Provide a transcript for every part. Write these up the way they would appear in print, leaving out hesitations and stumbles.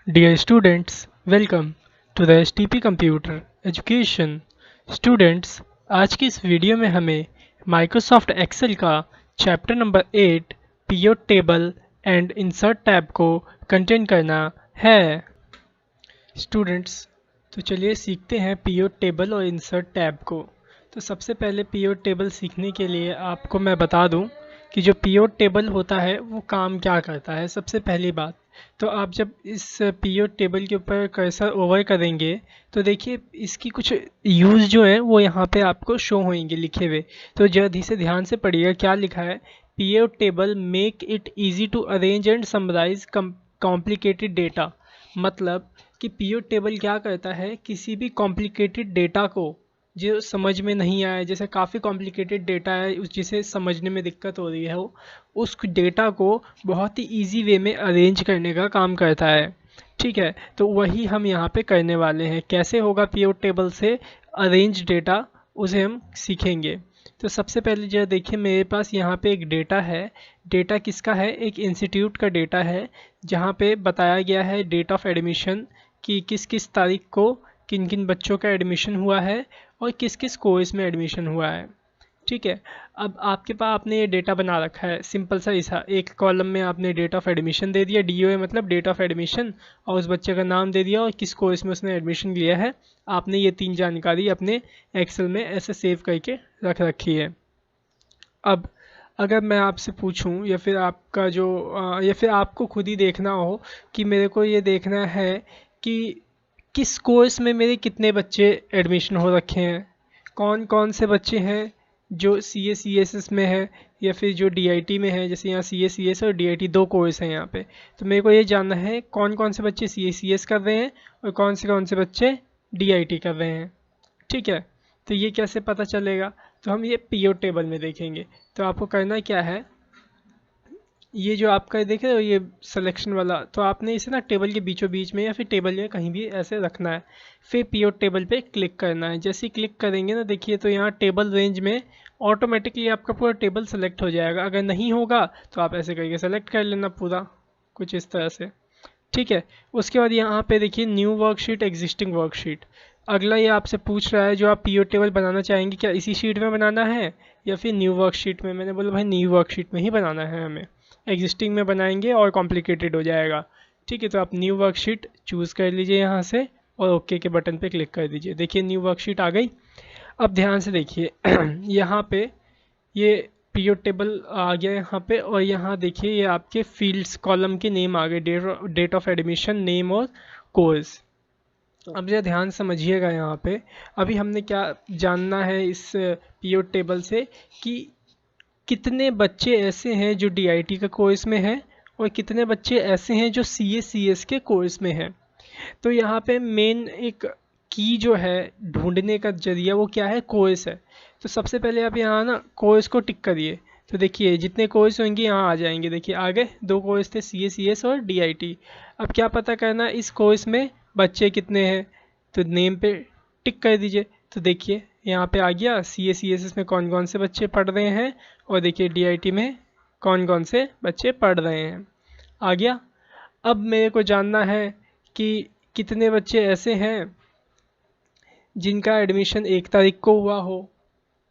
Dear students, welcome to the STP Computer Education. Students, आज की इस वीडियो में हमें Microsoft Excel का chapter number 8 period table and insert tab को कंटेन करना है। स्टूडेंट्स, तो चलिए सीखते हैं पीरियड टेबल और इंसर्ट टैब को। तो सबसे पहले पीरियड टेबल सीखने के लिए आपको मैं बता दूं कि जो पीरियड टेबल होता है वो काम क्या करता है। सबसे पहली बात, तो आप जब इस पीरियड टेबल के ऊपर कर्सर ओवर करेंगे तो देखिए इसकी कुछ यूज़ जो है वो यहाँ पे आपको शो होंगे लिखे हुए। तो जल्दी से ध्यान से पढ़िएगा क्या लिखा है। Period table make it easy to arrange and summarise complicated data. मतलब कि पीरियड टेबल क्या करता है, किसी भी कॉम्प्लिकेटेड डेटा को जो समझ में नहीं आया, जैसे काफ़ी कॉम्प्लिकेटेड डेटा है उस जिसे समझने में दिक्कत हो रही है, वो उस डेटा को बहुत ही इजी वे में अरेंज करने का काम करता है। ठीक है, तो वही हम यहाँ पे करने वाले हैं। कैसे होगा पीरियड टेबल से अरेंज डेटा, उसे हम सीखेंगे। तो सबसे पहले जो देखिए मेरे पास यहाँ पे एक डेटा है। डेटा किसका है? एक इंस्टीट्यूट का डेटा है, जहाँ पे बताया गया है डेट ऑफ एडमिशन कि किस किस तारीख को किन किन बच्चों का एडमिशन हुआ है और किस किस कोर्स में एडमिशन हुआ है। ठीक है, अब आपके पास आपने ये डेटा बना रखा है सिंपल सा ऐसा। एक कॉलम में आपने डेट ऑफ एडमिशन दे दिया, DOA मतलब डेट ऑफ एडमिशन, और उस बच्चे का नाम दे दिया और किस कोर्स में उसने एडमिशन लिया है। आपने ये 3 जानकारी अपने एक्सेल में ऐसे सेव करके रख रखी है। अब अगर मैं आपसे पूछूं या फिर आपका जो या फिर आपको खुद ही देखना हो कि मेरे को ये देखना है कि किस कोर्स में मेरे कितने बच्चे एडमिशन हो रखे हैं, कौन कौन से बच्चे हैं जो CA CSS में है या फिर जो DIT में है। जैसे यहाँ CA CS और DIT 2 कोर्स हैं यहाँ पे। तो मेरे को ये जानना है कौन कौन से बच्चे CA CS कर रहे हैं और कौन से बच्चे DIT कर रहे हैं। ठीक है, तो ये कैसे पता चलेगा? तो हम ये पीरियड टेबल में देखेंगे। तो आपको करना क्या है, ये जो आपका देख रहे हो ये सिलेक्शन वाला, तो आपने इसे ना टेबल के बीचों बीच में या फिर टेबल या कहीं भी ऐसे रखना है। फिर पीरियड टेबल पे क्लिक करना है। जैसे ही क्लिक करेंगे ना, देखिए तो यहाँ टेबल रेंज में ऑटोमेटिकली आपका पूरा टेबल सेलेक्ट हो जाएगा। अगर नहीं होगा तो आप ऐसे करके सेलेक्ट कर लेना पूरा, कुछ इस तरह से। ठीक है, उसके बाद यहाँ पे देखिए न्यू वर्कशीट, एग्जिस्टिंग वर्कशीट। अगला ये आपसे पूछ रहा है जो आप पीरियड टेबल बनाना चाहेंगे क्या इसी शीट में बनाना है या फिर न्यू वर्कशीट में। मैंने बोला भाई न्यू वर्कशीट में ही बनाना है हमें, एग्जिस्टिंग में बनाएंगे और कॉम्प्लिकेटेड हो जाएगा। ठीक है, तो आप न्यू वर्कशीट चूज़ कर लीजिए यहाँ से और ओके के बटन पे क्लिक कर दीजिए। देखिए न्यू वर्कशीट आ गई। अब ध्यान से देखिए यहाँ पे ये पीरियड टेबल आ गया यहाँ पे, और यहाँ देखिए ये आपके फील्ड्स कॉलम के नेम आ गए, डेट ऑफ एडमिशन, नेम और कोर्स। अब जरा ध्यान समझिएगा यहाँ पे। अभी हमने क्या जानना है इस पीरियड टेबल से कि कितने बच्चे ऐसे हैं जो DIT का कोर्स में है और कितने बच्चे ऐसे हैं जो CA CS के कोर्स में है। तो यहाँ पे मेन एक की जो है ढूंढने का जरिया वो क्या है? कोर्स है। तो सबसे पहले आप यहाँ ना कोर्स को टिक करिए। तो देखिए जितने कोर्स होंगे यहाँ आ जाएंगे। देखिए आगे 2 कोर्स थे, CA CS और DIT। अब क्या पता करना है इस कोर्स में बच्चे कितने हैं, तो नेम पे टिक कर दीजिए। तो देखिए यहाँ पे आ गया CA CSS में कौन कौन से बच्चे पढ़ रहे हैं और देखिए DIT में कौन कौन से बच्चे पढ़ रहे हैं, आ गया। अब मेरे को जानना है कि कितने बच्चे ऐसे हैं जिनका एडमिशन 1 तारीख को हुआ हो।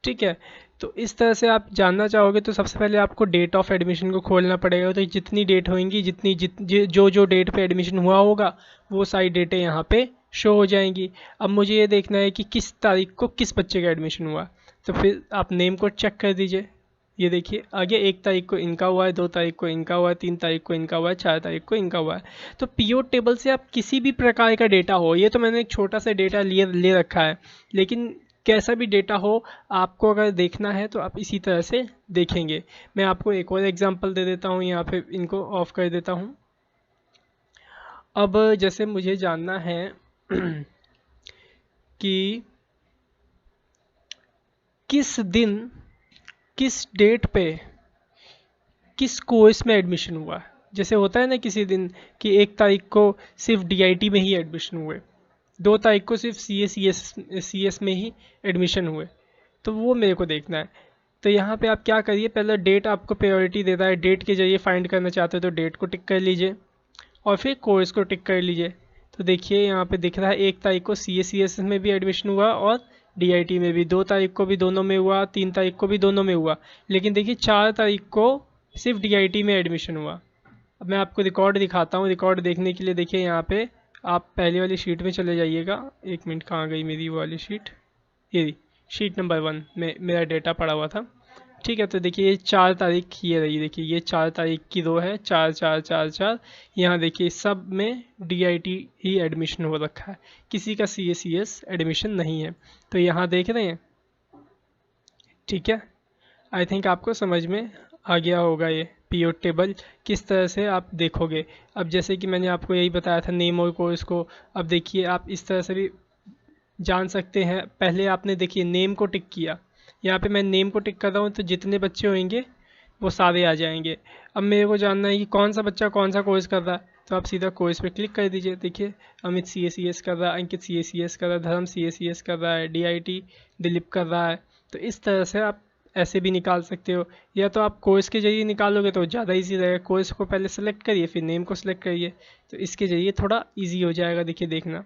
ठीक है, तो इस तरह से आप जानना चाहोगे तो सबसे पहले आपको डेट ऑफ एडमिशन को खोलना पड़ेगा। तो जितनी डेट होंगी, जो डेट पे एडमिशन हुआ होगा वो सारी डेटें यहाँ पे शो हो जाएंगी। अब मुझे ये देखना है कि किस तारीख को किस बच्चे का एडमिशन हुआ। तो फिर आप नेम को चेक कर दीजिए। ये देखिए आगे 1 तारीख को इनका हुआ है, 2 तारीख को इनका हुआ है, 3 तारीख को इनका हुआ है, 4 तारीख को इनका हुआ है। तो पीरियड टेबल से आप किसी भी प्रकार का डेटा हो, ये तो मैंने एक छोटा सा डेटा ले रखा है, लेकिन कैसा भी डेटा हो आपको अगर देखना है तो आप इसी तरह से देखेंगे। मैं आपको एक और एग्जांपल दे देता हूँ, यहाँ पे इनको ऑफ कर देता हूँ। अब जैसे मुझे जानना है कि किस दिन किस डेट पे किस कोर्स में एडमिशन हुआ है। जैसे होता है ना किसी दिन कि 1 तारीख को सिर्फ DIT में ही एडमिशन हुए, 2 तारीख को सिर्फ CA CS में ही एडमिशन हुए, तो वो मेरे को देखना है। तो यहाँ पे आप क्या करिए, पहले डेट आपको प्रायोरिटी देता है, डेट के जरिए फाइंड करना चाहते हो तो डेट को टिक कर लीजिए। और फिर कोर्स को टिक कर लीजिए। तो देखिए यहाँ पे दिख रहा है 1 तारीख को CA/CS में भी एडमिशन हुआ और DIT में भी, 2 तारीख को भी दोनों में हुआ, 3 तारीख को भी दोनों में हुआ। लेकिन देखिए 4 तारीख को सिर्फ DIT में एडमिशन हुआ। अब मैं आपको रिकॉर्ड दिखाता हूँ। रिकॉर्ड देखने के लिए देखिए यहाँ पे आप पहले वाली शीट में चले जाइएगा। 1 मिनट, कहाँ गई मेरी वो वाली शीट? ये रही, शीट नंबर 1 में मेरा डेटा पड़ा हुआ था। ठीक है, तो देखिए ये 4 तारीख ये रही, देखिए ये 4 तारीख की रो है, 4 4 4 4। यहाँ देखिए सब में DIT ही एडमिशन हो रखा है, किसी का CA/CS एडमिशन नहीं है। तो यहाँ देख रहे हैं, ठीक है। आई थिंक आपको समझ में आ गया होगा ये पीओ टेबल किस तरह से आप देखोगे। अब जैसे कि मैंने आपको यही बताया था नेम और कोर्स को, अब देखिए आप इस तरह से भी जान सकते हैं। पहले आपने देखिए नेम को टिक किया, यहाँ पे मैं नेम को टिक कर रहा हूँ तो जितने बच्चे होंगे वो सारे आ जाएंगे। अब मेरे को जानना है कि कौन सा बच्चा कौन सा कोर्स कर रहा है, तो आप सीधा कोर्स पे क्लिक कर दीजिए। देखिए अमित CA/CS कर रहा है, अंकित CA/CS कर रहा है, धर्म CA/CS कर रहा है, DIT दिलीप कर रहा है। तो इस तरह से आप ऐसे भी निकाल सकते हो, या तो आप कोर्स के जरिए निकालोगे तो ज़्यादा इजी रहेगा। कोर्स को पहले सेलेक्ट करिए फिर नेम को सेलेक्ट करिए, तो इसके जरिए थोड़ा इजी हो जाएगा। देखिए देखना,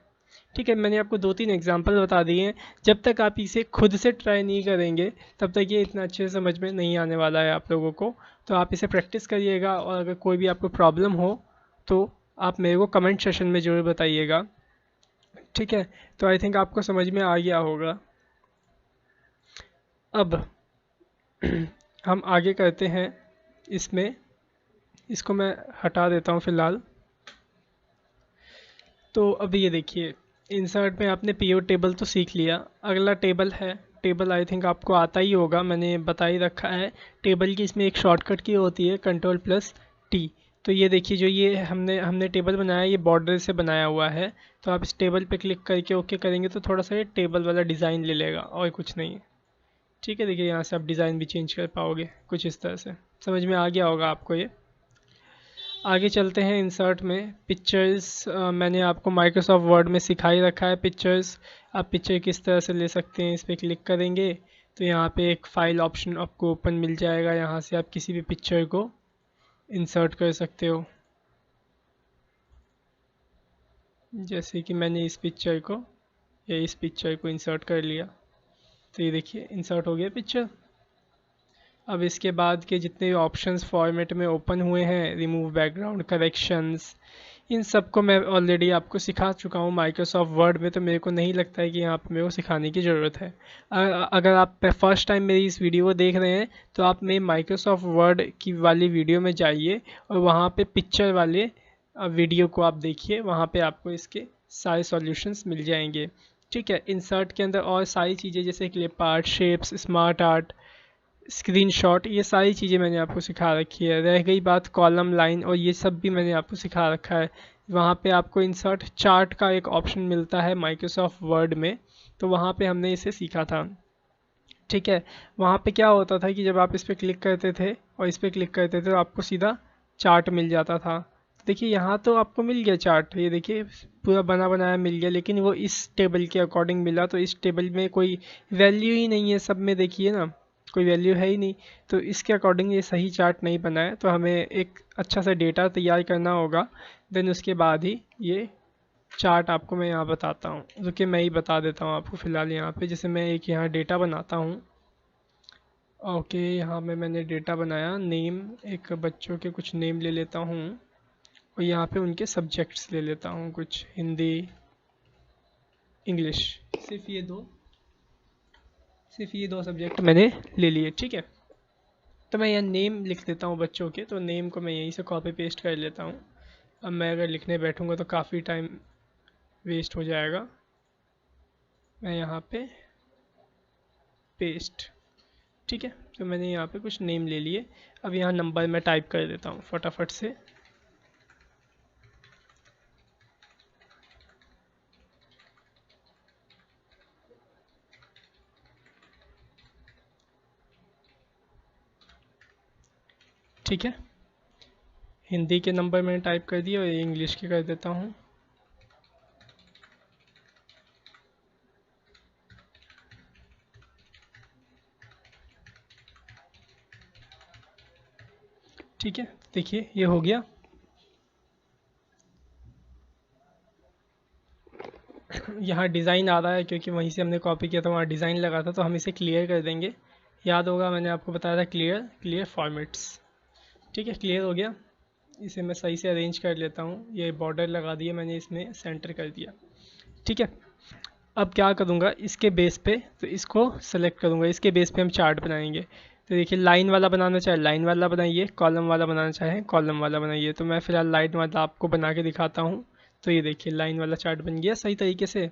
ठीक है। मैंने आपको 2-3 एग्जांपल बता दिए हैं। जब तक आप इसे खुद से ट्राई नहीं करेंगे तब तक ये इतना अच्छे से समझ में नहीं आने वाला है आप लोगों को। तो आप इसे प्रैक्टिस करिएगा, और अगर कोई भी आपको प्रॉब्लम हो तो आप मेरे को कमेंट सेशन में ज़रूर बताइएगा, ठीक है। तो आई थिंक आपको समझ में आ गया होगा। अब हम आगे करते हैं इसमें, इसको मैं हटा देता हूँ फ़िलहाल। तो अब ये देखिए इंसर्ट में आपने पीओ टेबल तो सीख लिया। अगला टेबल है, टेबल आई थिंक आपको आता ही होगा, मैंने बता ही रखा है। टेबल की इसमें एक शॉर्टकट की होती है Ctrl+T। तो ये देखिए जो ये हमने टेबल बनाया, ये बॉर्डर से बनाया हुआ है। तो आप इस टेबल पे क्लिक करके ओके करेंगे तो थोड़ा सा ये टेबल वाला डिज़ाइन ले लेगा, और कुछ नहीं है, ठीक है। देखिए यहाँ से आप डिज़ाइन भी चेंज कर पाओगे कुछ इस तरह से। समझ में आ गया होगा आपको ये। आगे चलते हैं इंसर्ट में। पिक्चर्स मैंने आपको माइक्रोसॉफ्ट वर्ड में सिखा ही रखा है पिक्चर्स। आप पिक्चर किस तरह से ले सकते हैं, इस पर क्लिक करेंगे तो यहाँ पे एक फ़ाइल ऑप्शन आपको ओपन मिल जाएगा। यहाँ से आप किसी भी पिक्चर को इंसर्ट कर सकते हो, जैसे कि मैंने इस पिक्चर को या इस पिक्चर को इंसर्ट कर लिया। तो ये देखिए इंसर्ट हो गया पिक्चर। अब इसके बाद के जितने भी ऑप्शंस फॉर्मेट में ओपन हुए हैं, रिमूव बैकग्राउंड, करेक्शंस, इन सब को मैं ऑलरेडी आपको सिखा चुका हूँ माइक्रोसॉफ्ट वर्ड में। तो मेरे को नहीं लगता है कि यहाँ पर मेरे को सिखाने की ज़रूरत है। अगर आप फर्स्ट टाइम मेरी इस वीडियो को देख रहे हैं तो आप मेरे माइक्रोसॉफ्ट वर्ड की वाली वीडियो में जाइए और वहाँ पे पिक्चर वाले वीडियो को आप देखिए, वहाँ पे आपको इसके सारे सॉल्यूशंस मिल जाएंगे, ठीक है। इंसर्ट के अंदर और सारी चीज़ें जैसे clip art, shapes, smart art, screenshot, ये सारी चीज़ें मैंने आपको सिखा रखी है। रह गई बात कॉलम, लाइन, और ये सब भी मैंने आपको सिखा रखा है। वहाँ पे आपको इंसर्ट चार्ट का एक ऑप्शन मिलता है माइक्रोसॉफ्ट वर्ड में, तो वहाँ पे हमने इसे सीखा था, ठीक है। वहाँ पे क्या होता था कि जब आप इस पर क्लिक करते थे और इस पर क्लिक करते थे तो आपको सीधा चार्ट मिल जाता था। देखिए यहाँ तो आपको मिल गया चार्ट, ये देखिए पूरा बना बनाया मिल गया, लेकिन वो इस टेबल के अकॉर्डिंग मिला। तो इस टेबल में कोई वैल्यू ही नहीं है, सब में देखिए ना कोई वैल्यू है ही नहीं। तो इसके अकॉर्डिंग ये सही चार्ट नहीं बना है, तो हमें एक अच्छा सा डेटा तैयार करना होगा। देन उसके बाद ही ये चार्ट आपको मैं यहाँ बताता हूँ। रुकिए मैं ही बता देता हूँ आपको फ़िलहाल। यहाँ पे जैसे मैं एक यहाँ डेटा बनाता हूँ, ओके। यहाँ में मैंने डेटा बनाया, नेम, एक बच्चों के कुछ नेम ले लेता हूँ, और यहाँ पे उनके सब्जेक्ट्स ले लेता हूँ, कुछ हिंदी, इंग्लिश, सिर्फ ये दो सब्जेक्ट मैंने ले लिए, ठीक है। तो मैं यहाँ नेम लिख देता हूँ बच्चों के, तो नेम को मैं यहीं से कॉपी पेस्ट कर लेता हूँ। अब मैं अगर लिखने बैठूँगा तो काफ़ी टाइम वेस्ट हो जाएगा। मैं यहाँ पे पेस्ट, ठीक है। तो मैंने यहाँ पे कुछ नेम ले लिए। अब यहाँ नंबर मैं टाइप कर देता हूँ फटाफट से। ठीक है, हिंदी के नंबर मैंने टाइप कर दिए और इंग्लिश के कर देता हूँ। ठीक है, देखिए ये हो गया। यहाँ डिज़ाइन आ रहा है क्योंकि वहीं से हमने कॉपी किया था, वहाँ डिज़ाइन लगा था, तो हम इसे क्लियर कर देंगे। याद होगा मैंने आपको बताया था क्लियर फॉर्मेट्स। ठीक है, क्लियर हो गया। इसे मैं सही से अरेंज कर लेता हूँ। ये बॉर्डर लगा दिया मैंने, इसमें सेंटर कर दिया। ठीक है, अब क्या करूँगा, इसके बेस पे तो इसको सेलेक्ट करूँगा, इसके बेस पे हम चार्ट बनाएंगे। तो देखिए, लाइन वाला बनाना चाहे लाइन वाला बनाइए, कॉलम वाला बनाना चाहे कॉलम वाला बनाइए। तो मैं फ़िलहाल लाइन वाला आपको बना के दिखाता हूँ। तो ये देखिए, लाइन वाला चार्ट बन गया सही तरीके से।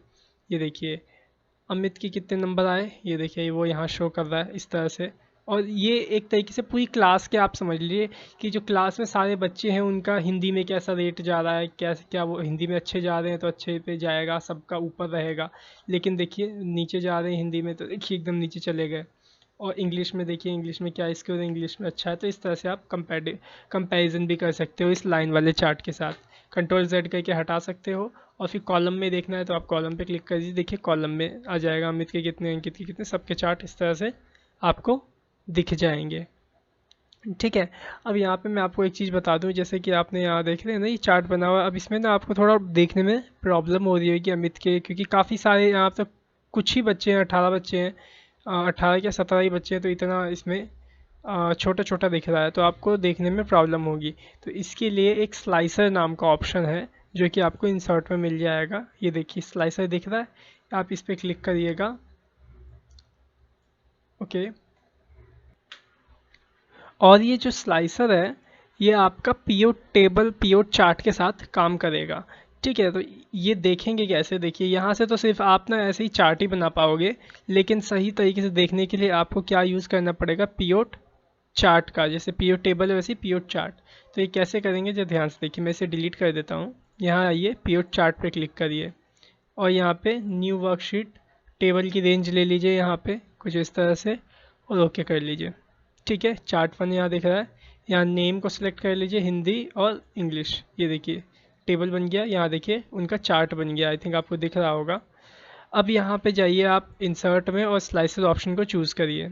ये देखिए अमित के कितने नंबर आए, ये देखिए वो यहाँ शो कर रहा है इस तरह से। और ये एक तरीके से पूरी क्लास के आप समझ लीजिए कि जो क्लास में सारे बच्चे हैं उनका हिंदी में कैसा रेट जा रहा है, कैसे क्या वो हिंदी में अच्छे जा रहे हैं तो अच्छे पे जाएगा, सबका ऊपर रहेगा। लेकिन देखिए नीचे जा रहे हैं हिंदी में तो देखिए एकदम नीचे चले गए। और इंग्लिश में देखिए, इंग्लिश में क्या स्कोर है, इंग्लिश में अच्छा है। तो इस तरह से आप कंपैरिजन भी कर सकते हो इस लाइन वाले चार्ट के साथ। कंट्रोल Z करके हटा सकते हो। और फिर कॉलम में देखना है तो आप कॉलम पे क्लिक कर दीजिए, देखिए कॉलम में आ जाएगा अमित के कितने, अंकित के कितने, सबके चार्ट इस तरह से आपको दिख जाएंगे। ठीक है, अब यहाँ पे मैं आपको एक चीज़ बता दूँ, जैसे कि आपने यहाँ देख रहे हैं ना ये चार्ट बना हुआ है। अब इसमें ना आपको थोड़ा देखने में प्रॉब्लम हो रही है कि अमित के, क्योंकि काफ़ी सारे यहाँ तक कुछ ही बच्चे हैं, 18 बच्चे हैं, 18 या 17 ही बच्चे हैं, तो इतना इसमें छोटा छोटा दिख रहा है, तो आपको देखने में प्रॉब्लम होगी। तो इसके लिए एक स्लाइसर नाम का ऑप्शन है जो कि आपको इंसर्ट में मिल जाएगा। ये देखिए स्लाइसर दिख रहा है, आप इस पर क्लिक करिएगा। ओके, और ये जो स्लाइसर है ये आपका पीओ चार्ट के साथ काम करेगा। ठीक है, तो ये देखेंगे कैसे, देखिए यहाँ से तो सिर्फ आप ना ऐसे ही चार्ट ही बना पाओगे, लेकिन सही तरीके से देखने के लिए आपको क्या यूज़ करना पड़ेगा, पीओट चार्ट का। जैसे पीओट टेबल है वैसे पीओट चार्ट। तो ये कैसे करेंगे, जो ध्यान से देखिए, मैं इसे डिलीट कर देता हूँ। यहाँ आइए, पीओट चार्ट पे क्लिक करिए और यहाँ पे न्यू वर्कशीट, टेबल की रेंज ले लीजिए यहाँ पे कुछ इस तरह से और ओके कर लीजिए। ठीक है, चार्ट वन यहाँ दिख रहा है, यहाँ नेम को सिलेक्ट कर लीजिए, हिंदी और इंग्लिश। ये देखिए टेबल बन गया, यहाँ देखिए उनका चार्ट बन गया, आई थिंक आपको दिख रहा होगा। अब यहाँ पे जाइए आप इंसर्ट में और स्लाइसेस ऑप्शन को चूज़ करिए।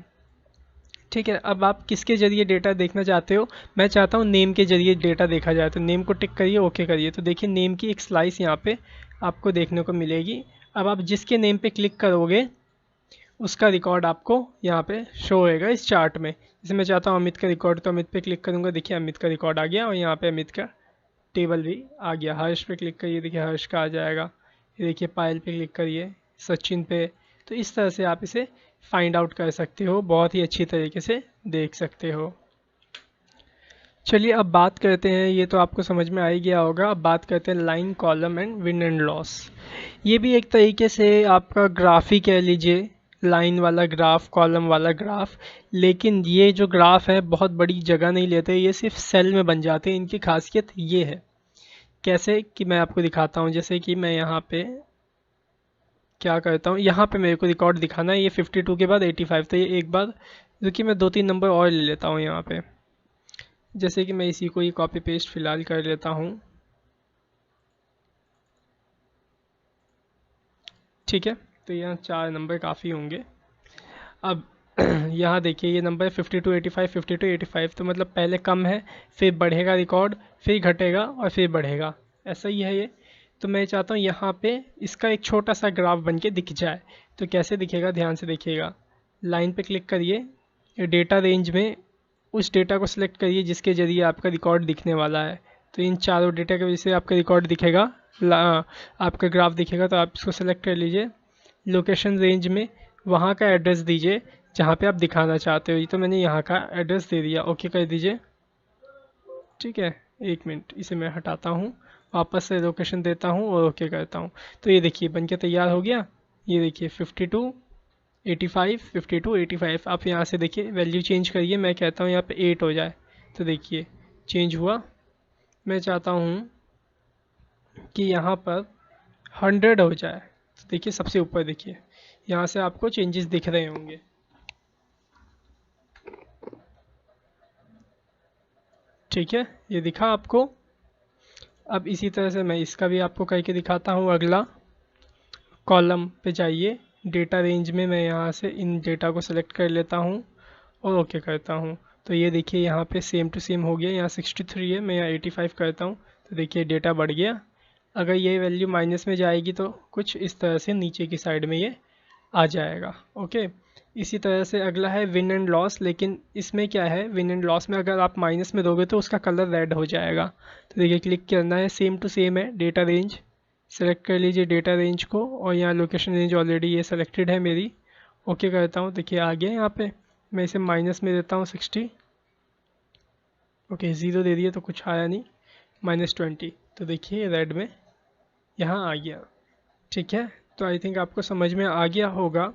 ठीक है, अब आप किसके ज़रिए डेटा देखना चाहते हो, मैं चाहता हूँ नेम के ज़रिए डेटा देखा जाए, तो नेम को टिक करिए, ओके करिए। तो देखिए नेम की एक स्लाइस यहाँ पे आपको देखने को मिलेगी। अब आप जिसके नेम पे क्लिक करोगे उसका रिकॉर्ड आपको यहाँ पे शो होएगा इस चार्ट में। जैसे मैं चाहता हूँ अमित का रिकॉर्ड, तो अमित पे क्लिक करूँगा, देखिए अमित का रिकॉर्ड आ गया और यहाँ पे अमित का टेबल भी आ गया। हर्ष पे क्लिक करिए, देखिए हर्ष का आ जाएगा। ये देखिए पायल पे क्लिक करिए, सचिन पे। तो इस तरह से आप इसे फाइंड आउट कर सकते हो, बहुत ही अच्छी तरीके से देख सकते हो। चलिए अब बात करते हैं, ये तो आपको समझ में आ ही गया होगा। अब बात करते हैं line, column and win and loss. ये भी एक तरीके से आपका ग्राफ ही कह लीजिए, लाइन वाला ग्राफ, कॉलम वाला ग्राफ। लेकिन ये जो ग्राफ है बहुत बड़ी जगह नहीं लेते, ये सिर्फ सेल में बन जाते हैं। इनकी खासियत ये है, कैसे कि मैं आपको दिखाता हूँ। जैसे कि मैं यहाँ पे क्या करता हूँ, यहाँ पे मेरे को रिकॉर्ड दिखाना है, ये 52 के बाद 85, तो ये एक बार क्योंकि मैं 2-3 नंबर और ले लेता हूँ यहाँ पे। जैसे कि मैं इसी को ही कॉपी पेस्ट फिलहाल कर लेता हूँ। ठीक है, तो यहाँ 4 नंबर काफ़ी होंगे। अब यहाँ देखिए ये नंबर 52, 85, 52, 85, तो मतलब पहले कम है, फिर बढ़ेगा रिकॉर्ड, फिर घटेगा और फिर बढ़ेगा, ऐसा ही है ये। तो मैं चाहता हूँ यहाँ पे इसका एक छोटा सा ग्राफ बन के दिख जाए। तो कैसे दिखेगा, ध्यान से देखिएगा। लाइन पे क्लिक करिए, डेटा रेंज में उस डेटा को सिलेक्ट करिए जिसके ज़रिए आपका रिकॉर्ड दिखने वाला है। तो इन चारों डेटा की वजह से आपका रिकॉर्ड दिखेगा, आपका ग्राफ दिखेगा। तो आप इसको सेलेक्ट कर लीजिए। लोकेशन रेंज में वहाँ का एड्रेस दीजिए जहाँ पे आप दिखाना चाहते हो। ये तो मैंने यहाँ का एड्रेस दे दिया, ओके कर दीजिए। ठीक है, एक मिनट, इसे मैं हटाता हूँ, वापस से लोकेशन देता हूँ और ओके करता हूँ। तो ये देखिए बन के तैयार हो गया। ये देखिए 52, 85, 52, 85। आप यहाँ से देखिए वैल्यू चेंज करिए, मैं कहता हूँ यहाँ पे 8 हो जाए। तो देखिए चेंज हुआ। मैं चाहता हूँ कि यहाँ पर 100 हो जाए। तो देखिए सबसे ऊपर देखिए, यहाँ से आपको चेंजेस दिख रहे होंगे। ठीक है, ये दिखा आपको। अब इसी तरह से मैं इसका भी आपको करके दिखाता हूँ। अगला कॉलम पे जाइए, डेटा रेंज में मैं यहाँ से इन डेटा को सेलेक्ट कर लेता हूँ और ओके करता हूँ। तो ये देखिए यहाँ पे सेम टू सेम हो गया, यहाँ 63 है, मैं यहाँ 85 करता हूँ। तो देखिए डेटा बढ़ गया, अगर ये वैल्यू माइनस में जाएगी तो कुछ इस तरह से नीचे की साइड में ये आ जाएगा। ओके, इसी तरह से अगला है विन एंड लॉस, लेकिन इसमें क्या है, विन एंड लॉस में अगर आप माइनस में दोगे तो उसका कलर रेड हो जाएगा। तो देखिए क्लिक करना है, सेम टू सेम है, डेटा रेंज सेलेक्ट कर लीजिए डेटा रेंज को, और यहाँ लोकेशन रेंज ऑलरेडी ये सेलेक्टेड है मेरी। ओके करता हूँ, देखिए आ गया यहाँ पे। मैं इसे माइनस में देता हूँ 60। ओके, ज़ीरो दे दिया तो कुछ आया नहीं, -20, तो देखिए रेड में यहाँ आ गया। ठीक है, तो आई थिंक आपको समझ में आ गया होगा।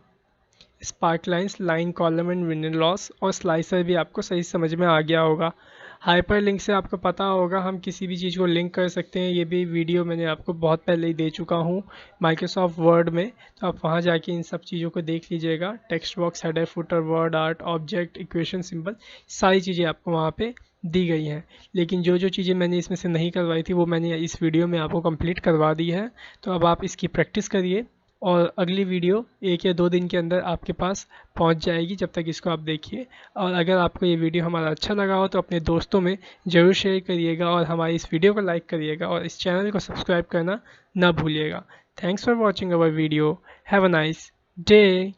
Spark lines, line column and win and loss, और स्लाइसर भी आपको सही समझ में आ गया होगा। हाइपर लिंक से आपको पता होगा हम किसी भी चीज़ को लिंक कर सकते हैं, ये भी वीडियो मैंने आपको बहुत पहले ही दे चुका हूँ माइक्रोसॉफ्ट वर्ड में, तो आप वहाँ जाके इन सब चीज़ों को देख लीजिएगा। Text box, header, footer, word art, object, equation, symbol, सारी चीज़ें आपको वहाँ पे दी गई हैं। लेकिन जो जो चीज़ें मैंने इसमें से नहीं करवाई थी वो मैंने इस वीडियो में आपको कंप्लीट करवा दी है। तो अब आप इसकी प्रैक्टिस करिए, और अगली वीडियो 1 या 2 दिन के अंदर आपके पास पहुंच जाएगी। जब तक इसको आप देखिए, और अगर आपको ये वीडियो हमारा अच्छा लगा हो तो अपने दोस्तों में ज़रूर शेयर करिएगा, और हमारी इस वीडियो को लाइक करिएगा, और इस चैनल को सब्सक्राइब करना ना भूलिएगा। Thanks for watching our video. Have a nice day.